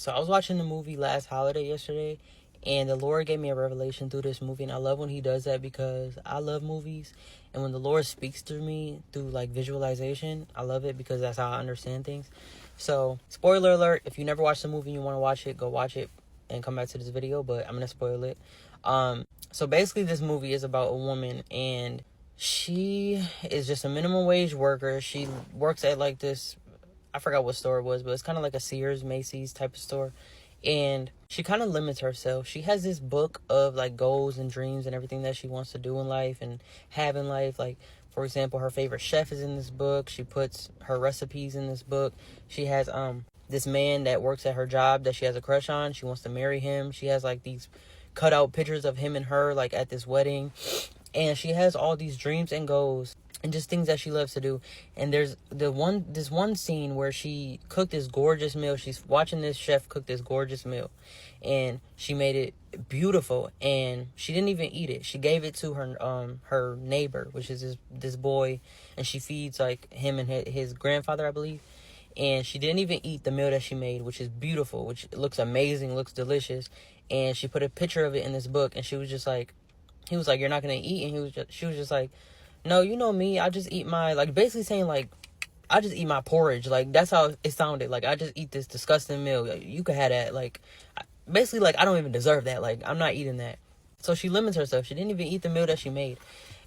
So I was watching the movie Last Holiday yesterday, and the Lord gave me a revelation through this movie, and I love when he does that because I love movies, and when the Lord speaks to me through like visualization, I love it because that's how I understand things. So, spoiler alert, if you never watched the movie and you want to watch it, go watch it and come back to this video, but I'm going to spoil it. So basically this movie is about a woman, and she is just a minimum wage worker. She works at like this, I forgot what store it was, but it's kind of like a Sears, Macy's type of store. And she kind of limits herself. She has this book of like goals and dreams and everything that she wants to do in life and have in life. Like, for example, her favorite chef is in this book. She puts her recipes in this book. She has this man that works at her job that she has a crush on. She wants to marry him. She has like these cut out pictures of him and her like at this wedding. And she has all these dreams and goals and just things that she loves to do. And there's this one scene where she cooked this gorgeous meal. She's watching this chef cook this gorgeous meal, and she made it beautiful, and she didn't even eat it. She gave it to her neighbor, which is this boy, and she feeds like him and his grandfather, I believe. And she didn't even eat the meal that she made, which is beautiful, which looks amazing, looks delicious. And she put a picture of it in this book, and she was just like, he was like, "You're not gonna eat," and she was just like, "No, you know me, I just eat my," like basically saying like, "I just eat my porridge." Like that's how it sounded. Like, "I just eat this disgusting meal. Like, you could have that." Like, basically like, "I don't even deserve that. Like, I'm not eating that." So she limits herself. She didn't even eat the meal that she made.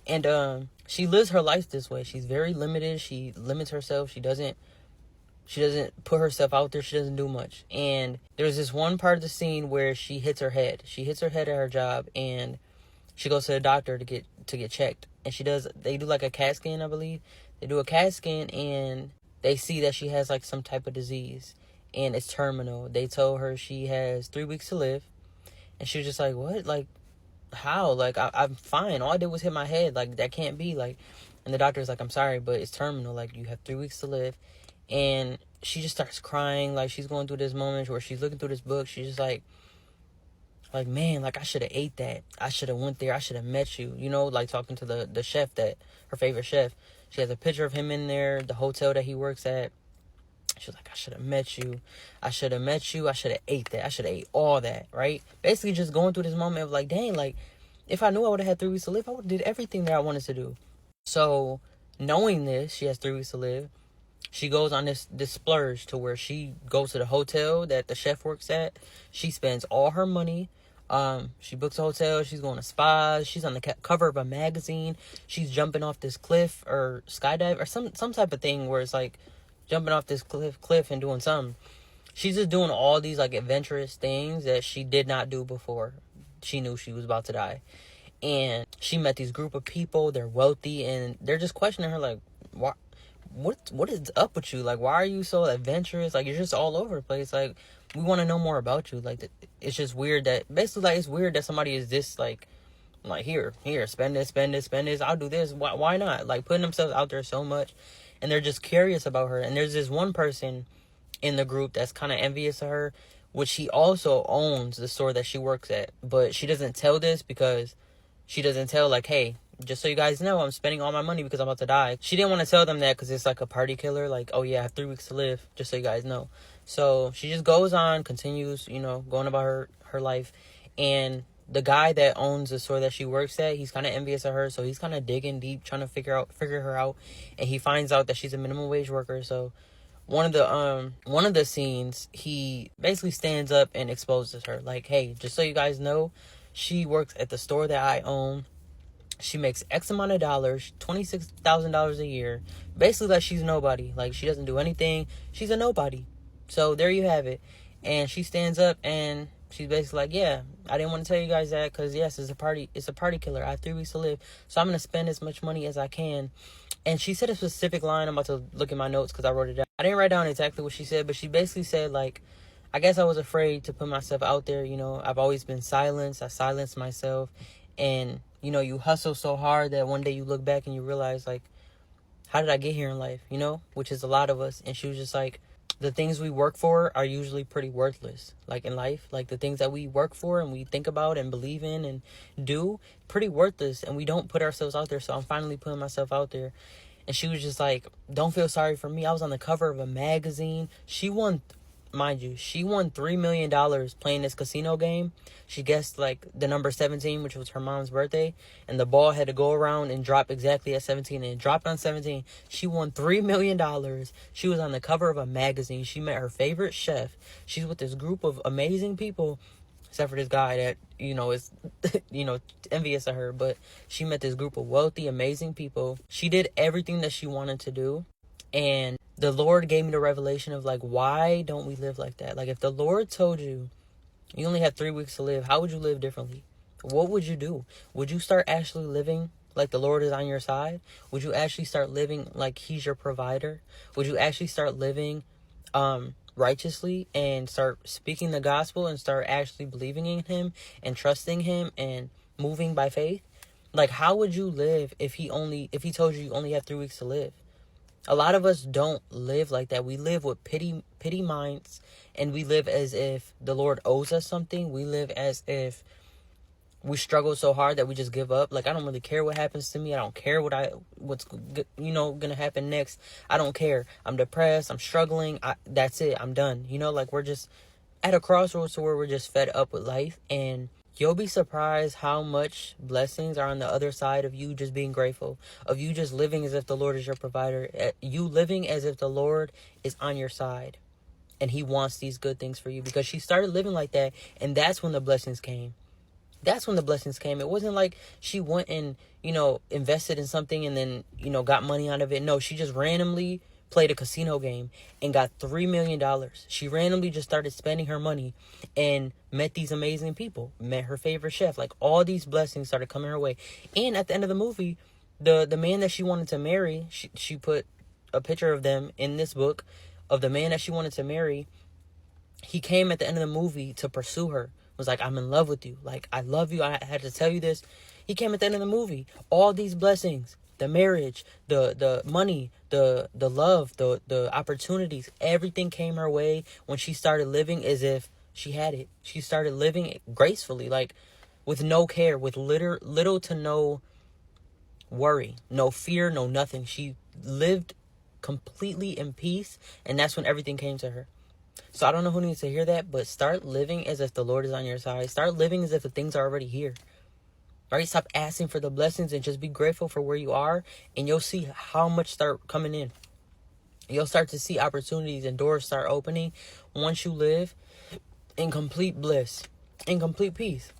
And she lives her life this way. She's very limited. She limits herself. She doesn't put herself out there. She doesn't do much. And there's this one part of the scene where she hits her head. She hits her head at her job, and she goes to the doctor to get checked. And they do like a CAT scan, I believe. They do a CAT scan, and they see that she has like some type of disease, and it's terminal. They told her she has 3 weeks to live. And she was just like, "What? Like, how? Like, I'm fine. All I did was hit my head. Like, that can't be." Like, and the doctor's like, "I'm sorry, but it's terminal. Like, you have 3 weeks to live." And she just starts crying. Like, she's going through this moment where she's looking through this book. She's just like, "Man, like, I should have ate that. I should have went there. I should have met you." You know, like talking to the chef, that her favorite chef. She has a picture of him in there, the hotel that he works at. She was like, "I should have met you. I should have met you. I should have ate that. I should have ate all that," right? Basically just going through this moment of like, dang, like, if I knew I would have had 3 weeks to live, I would have did everything that I wanted to do. So, knowing this, she has 3 weeks to live. She goes on this splurge to where she goes to the hotel that the chef works at. She spends all her money. She books a hotel. She's going to spas. She's on the cover of a magazine. She's jumping off this cliff or skydive or some type of thing where it's like jumping off this cliff and doing something. She's just doing all these like adventurous things that she did not do before she knew she was about to die. And she met these group of people. They're wealthy, and they're just questioning her like, what is up with you? Like, why are you so adventurous? Like, you're just all over the place. Like, we want to know more about you. Like, it's just weird that, basically, like, it's weird that somebody is this, like, here, spend this, I'll do this. Why not? Like, putting themselves out there so much, and they're just curious about her. And there's this one person in the group that's kind of envious of her, which she also owns the store that she works at. But she doesn't tell this because she doesn't tell, like, "Hey, just so you guys know, I'm spending all my money because I'm about to die." She didn't want to tell them that because it's like a party killer. Like, "Oh yeah, I have 3 weeks to live, just so you guys know." So she just goes on, continues, going about her life. And the guy that owns the store that she works at, he's kind of envious of her. So he's kind of digging deep, trying to figure her out. And he finds out that she's a minimum wage worker. So one of the scenes, he basically stands up and exposes her. Like, "Hey, just so you guys know, she works at the store that I own. She makes X amount of dollars, $26,000 a year. Basically, like, she's nobody. Like, she doesn't do anything. She's a nobody." So there you have it. And she stands up and she's basically like, "Yeah, I didn't want to tell you guys that because, yes, it's a party killer. I have 3 weeks to live. So I'm going to spend as much money as I can." And she said a specific line. I'm about to look at my notes because I wrote it down. I didn't write down exactly what she said, but she basically said, like, "I guess I was afraid to put myself out there. I've always been silenced. I silenced myself. And, you hustle so hard that one day you look back and you realize, like, how did I get here in life? Which is a lot of us." And she was just like, the things we work for are usually pretty worthless. Like, in life, like, the things that we work for and we think about and believe in and do, pretty worthless. And we don't put ourselves out there. So I'm finally putting myself out there. And she was just like, "Don't feel sorry for me. I was on the cover of a magazine." She won mind you, she won $3 million playing this casino game. She guessed like the number 17, which was her mom's birthday, and the ball had to go around and drop exactly at 17, and it dropped on 17. She won $3 million. She was on the cover of a magazine. She met her favorite chef. She's with this group of amazing people, except for this guy that, is, envious of her. But she met this group of wealthy, amazing people. She did everything that she wanted to do. And the Lord gave me the revelation of, like, why don't we live like that? Like, if the Lord told you you only have 3 weeks to live, how would you live differently? What would you do? Would you start actually living like the Lord is on your side? Would you actually start living like he's your provider? Would you actually start living righteously and start speaking the gospel and start actually believing in him and trusting him and moving by faith? Like, how would you live if he told you only have 3 weeks to live? A lot of us don't live like that. We live with pity minds, and we live as if the Lord owes us something. We live as if we struggle so hard that we just give up. Like, I don't really care what happens to me. I don't care what's gonna happen next. I don't care. I'm depressed. I'm struggling. That's it. I'm done. Like, we're just at a crossroads to where we're just fed up with life, and you'll be surprised how much blessings are on the other side of you just being grateful, of you just living as if the Lord is your provider, you living as if the Lord is on your side and he wants these good things for you. Because she started living like that, and that's when the blessings came. That's when the blessings came. It wasn't like she went and, invested in something and then, got money out of it. No, she just randomly played a casino game and got $3 million. She randomly just started spending her money and met these amazing people, met her favorite chef. Like, all these blessings started coming her way. And at the end of the movie, the man that she wanted to marry, she put a picture of them in this book of the man that she wanted to marry. He came at the end of the movie to pursue her. Was like, I'm in love with you. Like, I love you. I had to tell you this. He came at the end of the movie. All these blessings, the marriage, the money, the love, the opportunities, everything came her way when she started living as if she had it. She started living gracefully, like, with no care, with little to no worry, no fear, no nothing. She lived completely in peace, and that's when everything came to her. So I don't know who needs to hear that, but start living as if the Lord is on your side. Start living as if the things are already here. Right? Stop asking for the blessings and just be grateful for where you are, and you'll see how much start coming in. You'll start to see opportunities and doors start opening once you live in complete bliss, in complete peace.